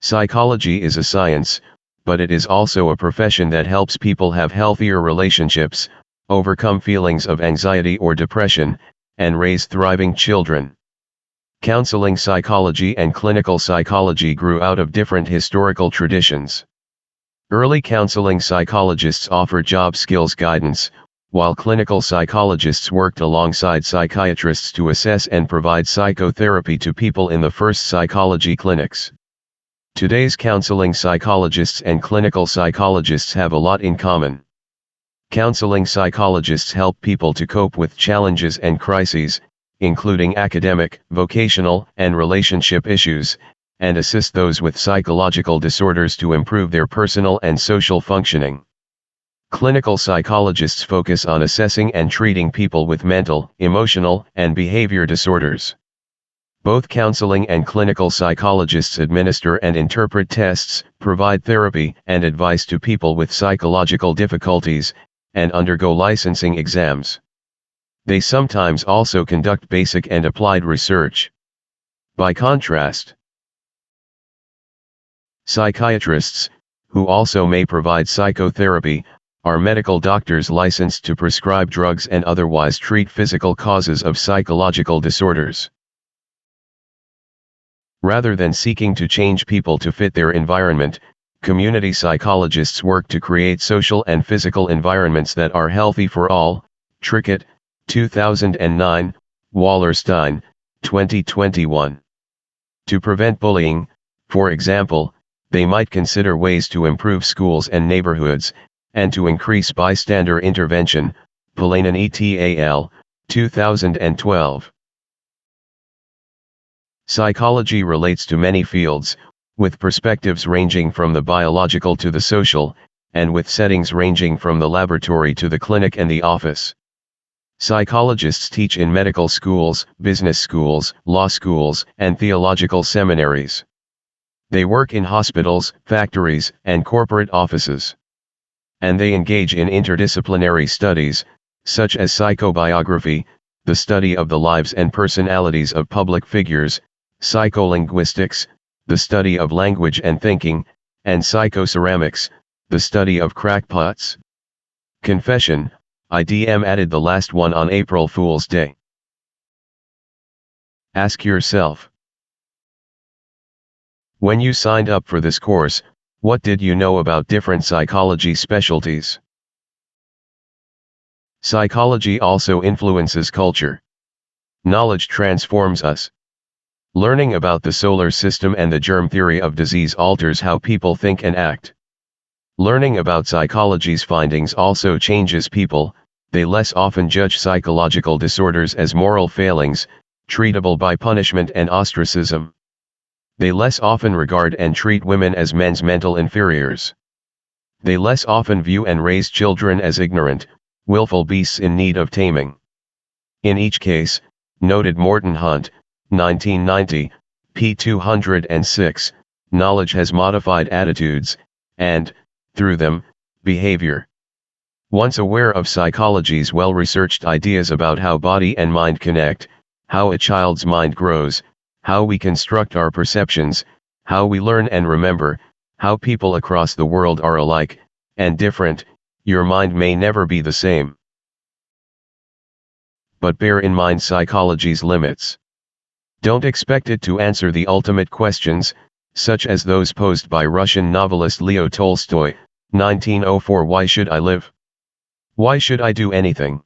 Psychology is a science, but it is also a profession that helps people have healthier relationships, overcome feelings of anxiety or depression, and raise thriving children. Counseling psychology and clinical psychology grew out of different historical traditions. Early counseling psychologists offered job skills guidance, while clinical psychologists worked alongside psychiatrists to assess and provide psychotherapy to people in the first psychology clinics. Today's counseling psychologists and clinical psychologists have a lot in common. Counseling psychologists help people to cope with challenges and crises, including academic, vocational, and relationship issues, and assist those with psychological disorders to improve their personal and social functioning. Clinical psychologists focus on assessing and treating people with mental, emotional, and behavior disorders. Both counseling and clinical psychologists administer and interpret tests, provide therapy and advice to people with psychological difficulties, and undergo licensing exams. They sometimes also conduct basic and applied research. By contrast, psychiatrists, who also may provide psychotherapy, are medical doctors licensed to prescribe drugs and otherwise treat physical causes of psychological disorders. Rather than seeking to change people to fit their environment, community psychologists work to create social and physical environments that are healthy for all. Trickett, 2009, Wallerstein, 2021. To prevent bullying, for example, they might consider ways to improve schools and neighborhoods, and to increase bystander intervention. Polanen et al., 2012. Psychology relates to many fields, with perspectives ranging from the biological to the social, and with settings ranging from the laboratory to the clinic and the office. Psychologists teach in medical schools, business schools, law schools, and theological seminaries. They work in hospitals, factories, and corporate offices. And they engage in interdisciplinary studies, such as psychobiography, the study of the lives and personalities of public figures, psycholinguistics, the study of language and thinking, and psychoceramics, the study of crackpots. Confession, IDM added the last one on April Fool's Day. Ask yourself, when you signed up for this course, what did you know about different psychology specialties? Psychology also influences culture. Knowledge transforms us. Learning about the solar system and the germ theory of disease alters how people think and act. Learning about psychology's findings also changes people. They less often judge psychological disorders as moral failings, treatable by punishment and ostracism. They less often regard and treat women as men's mental inferiors. They less often view and raise children as ignorant, willful beasts in need of taming. In each case, noted Morton Hunt, 1990, p. 206, knowledge has modified attitudes, and, through them, behavior. Once aware of psychology's well-researched ideas about how body and mind connect, how a child's mind grows, how we construct our perceptions, how we learn and remember, how people across the world are alike, and different, your mind may never be the same. But bear in mind psychology's limits. Don't expect it to answer the ultimate questions, such as those posed by Russian novelist Leo Tolstoy, 1904. Why should I live? Why should I do anything?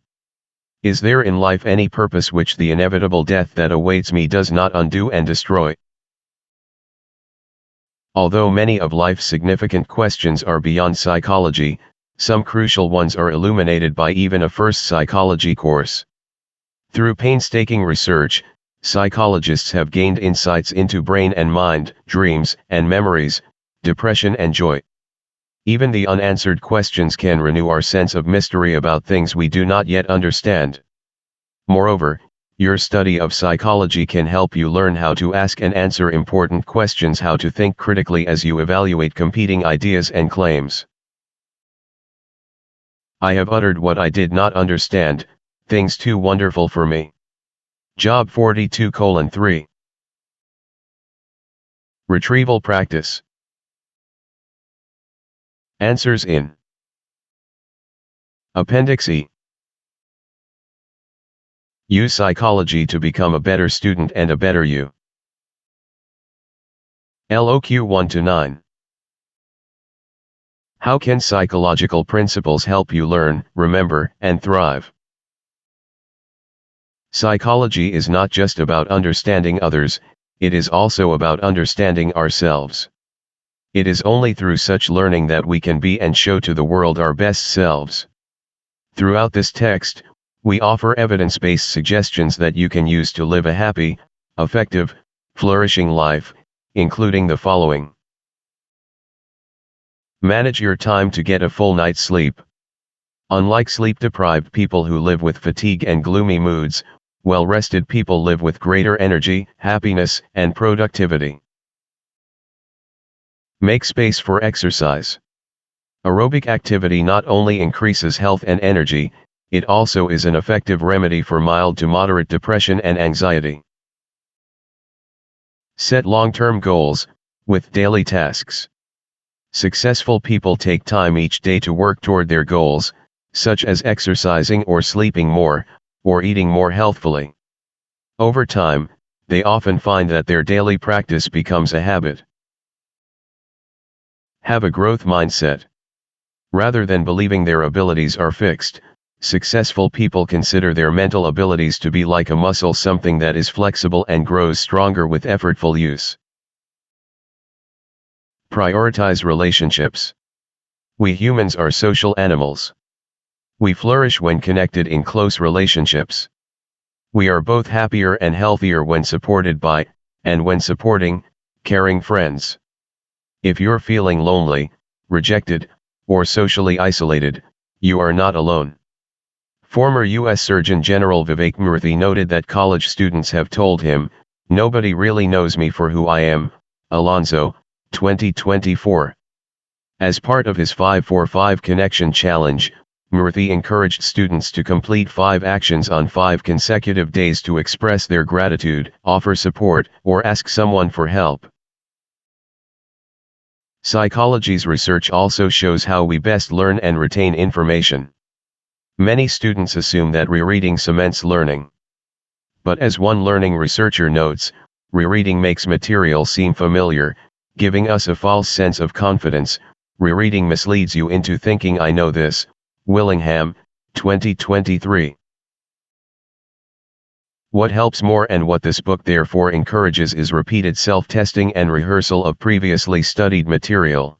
Is there in life any purpose which the inevitable death that awaits me does not undo and destroy? Although many of life's significant questions are beyond psychology, some crucial ones are illuminated by even a first psychology course. Through painstaking research, psychologists have gained insights into brain and mind, dreams and memories, depression and joy. Even the unanswered questions can renew our sense of mystery about things we do not yet understand. Moreover, your study of psychology can help you learn how to ask and answer important questions, how to think critically as you evaluate competing ideas and claims. I have uttered what I did not understand, things too wonderful for me. Job 42:3. Retrieval practice. Answers in Appendix E. Use psychology to become a better student and a better you. LOQ 1-9. How can psychological principles help you learn, remember, and thrive? Psychology is not just about understanding others, it is also about understanding ourselves. It is only through such learning that we can be and show to the world our best selves. Throughout this text, we offer evidence-based suggestions that you can use to live a happy, effective, flourishing life, including the following. Manage your time to get a full night's sleep. Unlike sleep-deprived people who live with fatigue and gloomy moods, well-rested people live with greater energy, happiness, and productivity. Make space for exercise. Aerobic activity not only increases health and energy, it also is an effective remedy for mild to moderate depression and anxiety. Set long-term goals, with daily tasks. Successful people take time each day to work toward their goals, such as exercising or sleeping more, or eating more healthfully. Over time, they often find that their daily practice becomes a habit. Have a growth mindset. Rather than believing their abilities are fixed, successful people consider their mental abilities to be like a muscle, something that is flexible and grows stronger with effortful use. Prioritize relationships. We humans are social animals. We flourish when connected in close relationships. We are both happier and healthier when supported by, and when supporting, caring friends. If you're feeling lonely, rejected, or socially isolated, you are not alone. Former U.S. Surgeon General Vivek Murthy noted that college students have told him, "Nobody really knows me for who I am." Alonzo, 2024. As part of his 5-for-5 Connection Challenge, Murthy encouraged students to complete 5 actions on 5 consecutive days to express their gratitude, offer support, or ask someone for help. Psychology's research also shows how we best learn and retain information. Many students assume that rereading cements learning. But as one learning researcher notes, rereading makes material seem familiar, giving us a false sense of confidence. Rereading misleads you into thinking I know this. Willingham, 2023. What helps more and what this book therefore encourages is repeated self-testing and rehearsal of previously studied material.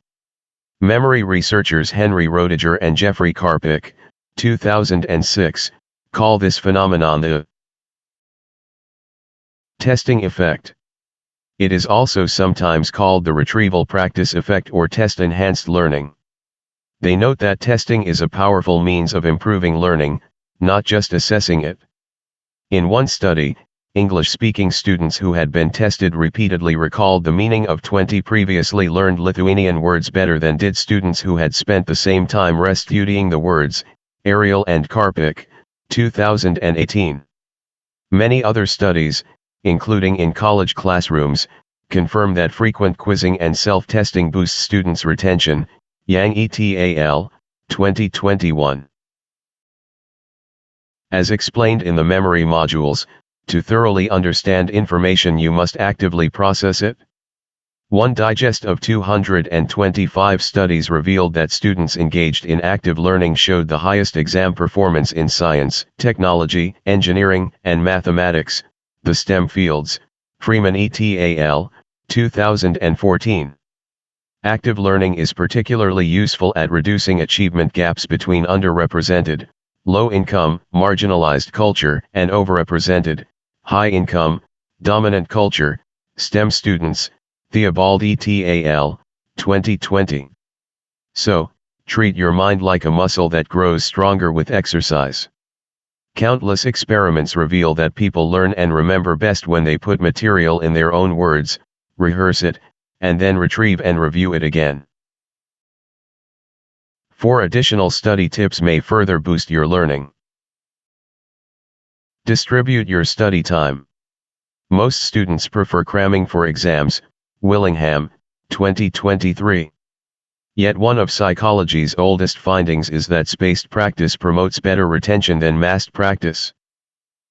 Memory researchers Henry Roediger and Jeffrey Karpik, 2006, call this phenomenon the testing effect. It is also sometimes called the retrieval practice effect or test-enhanced learning. They note that testing is a powerful means of improving learning, not just assessing it. In one study, English-speaking students who had been tested repeatedly recalled the meaning of 20 previously learned Lithuanian words better than did students who had spent the same time restudying the words. Ariel and Karpik, 2018. Many other studies, including in college classrooms, confirm that frequent quizzing and self-testing boosts students' retention. Yang et al., 2021. As explained in the memory modules, to thoroughly understand information you must actively process it. One digest of 225 studies revealed that students engaged in active learning showed the highest exam performance in science, technology, engineering, and mathematics, the STEM fields. Freeman et al., 2014. Active learning is particularly useful at reducing achievement gaps between underrepresented, low income, marginalized culture, and overrepresented, high income, dominant culture, STEM students, Theobald et al., 2020. So, treat your mind like a muscle that grows stronger with exercise. Countless experiments reveal that people learn and remember best when they put material in their own words, rehearse it, and then retrieve and review it again. 4 additional study tips may further boost your learning. Distribute your study time. Most students prefer cramming for exams, Willingham, 2023. Yet one of psychology's oldest findings is that spaced practice promotes better retention than massed practice.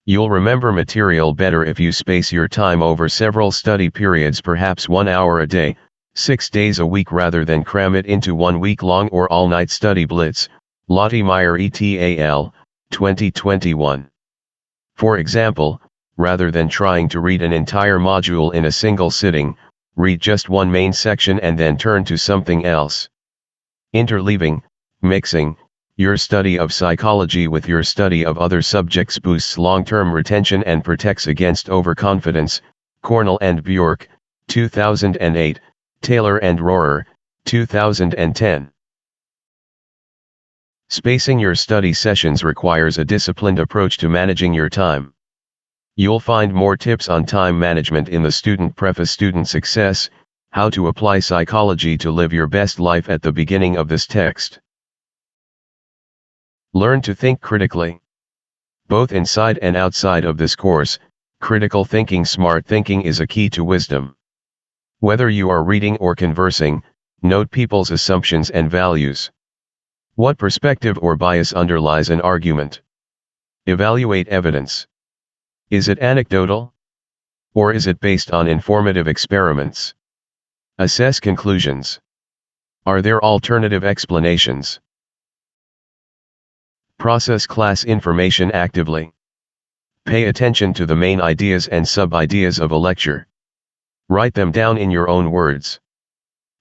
You'll remember material better if you space your time over several study periods, perhaps 1 hour a day, 6 days a week, rather than cram it into 1 week-long or all-night study blitz, Lottie-Meyer et al., 2021. For example, rather than trying to read an entire module in a single sitting, read just one main section and then turn to something else. Interleaving, mixing, your study of psychology with your study of other subjects boosts long-term retention and protects against overconfidence, Cornell and Bjork, 2008, Taylor and Rohrer, 2010. Spacing your study sessions requires a disciplined approach to managing your time. You'll find more tips on time management in the student preface, Student Success, How to Apply Psychology to Live Your Best Life, at the beginning of this text. Learn to think critically. Both inside and outside of this course, critical thinking, smart thinking is a key to wisdom. Whether you are reading or conversing, note people's assumptions and values. What perspective or bias underlies an argument? Evaluate evidence. Is it anecdotal? Or is it based on informative experiments? Assess conclusions. Are there alternative explanations? Process class information actively. Pay attention to the main ideas and sub-ideas of a lecture. Write them down in your own words.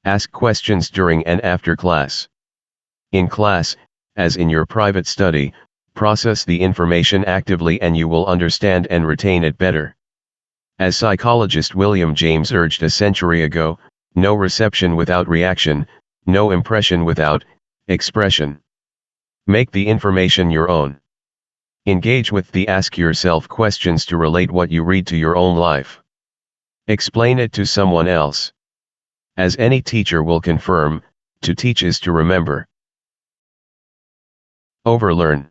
Ask questions during and after class. In class, as in your private study, process the information actively and you will understand and retain it better. As psychologist William James urged a century ago, no reception without reaction, no impression without expression. Make the information your own. Engage with the ask yourself questions to relate what you read to your own life. Explain it to someone else. As any teacher will confirm, to teach is to remember. Overlearn.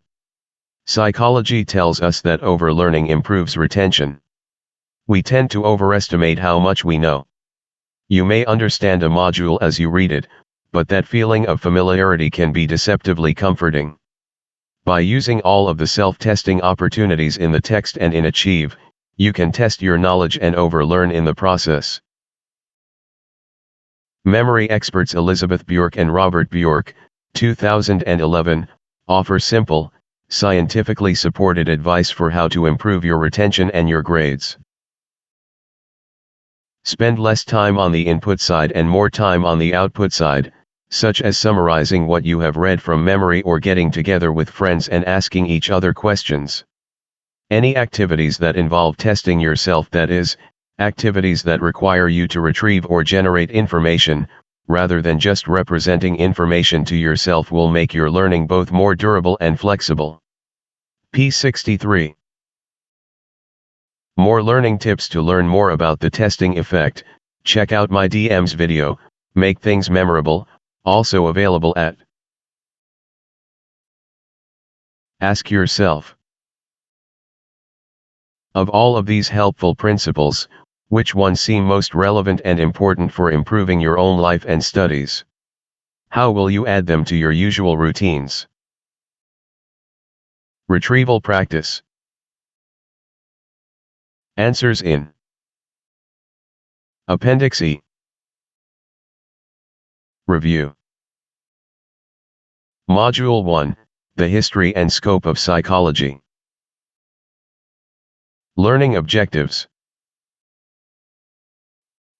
Psychology tells us that overlearning improves retention. We tend to overestimate how much we know. You may understand a module as you read it, but that feeling of familiarity can be deceptively comforting. By using all of the self-testing opportunities in the text and in Achieve, you can test your knowledge and overlearn in the process. Memory experts Elizabeth Bjork and Robert Bjork, 2011, offer simple, scientifically supported advice for how to improve your retention and your grades. Spend less time on the input side and more time on the output side, such as summarizing what you have read from memory or getting together with friends and asking each other questions. Any activities that involve testing yourself, that is, activities that require you to retrieve or generate information, rather than just representing information to yourself, will make your learning both more durable and flexible. P63. More learning tips. To learn more about the testing effect, check out my DM's video, Make Things Memorable, also available at Ask Yourself. Of all of these helpful principles, which ones seem most relevant and important for improving your own life and studies? How will you add them to your usual routines? Retrieval practice. Answers in Appendix E. Review. Module 1, The History and Scope of Psychology. Learning objectives.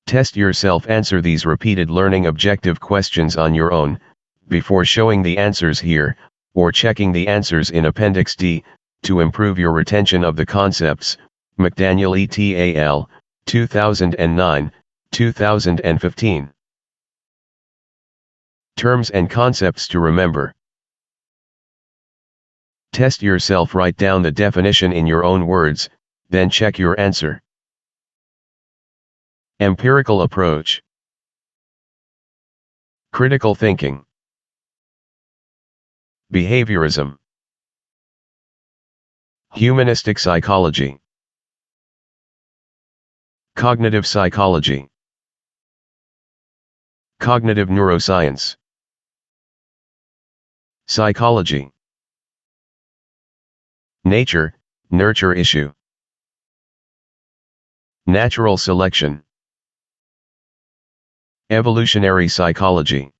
Test yourself. Answer these repeated learning objective questions on your own, before showing the answers here, or checking the answers in Appendix D, to improve your retention of the concepts. McDaniel et al., 2009, 2015. Terms and concepts to remember. Test yourself. Write down the definition in your own words, then check your answer. Empirical approach. Critical thinking. Behaviorism. Humanistic psychology. Cognitive psychology. Cognitive neuroscience. Psychology. Nature, nurture issue. Natural selection. Evolutionary psychology.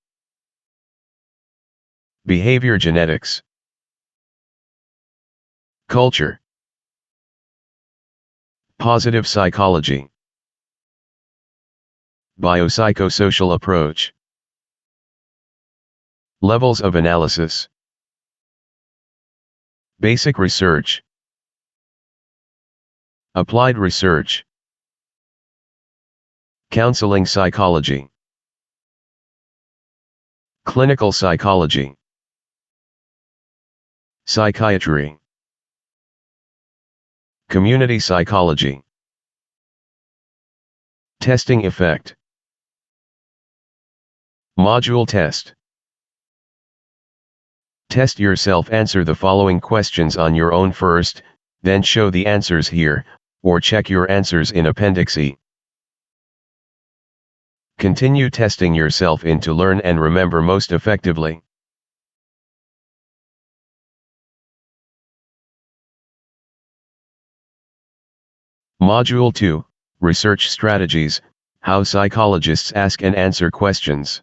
Behavior genetics. Culture. Positive psychology. Biopsychosocial approach. Levels of analysis. Basic research. Applied research. Counseling psychology. Clinical psychology. Psychiatry. Community psychology. Testing effect. Module test. Test yourself. Answer the following questions on your own first, then show the answers here, or check your answers in Appendix E. Continue testing yourself to learn and remember most effectively. Module 2, Research Strategies, How Psychologists Ask and Answer Questions.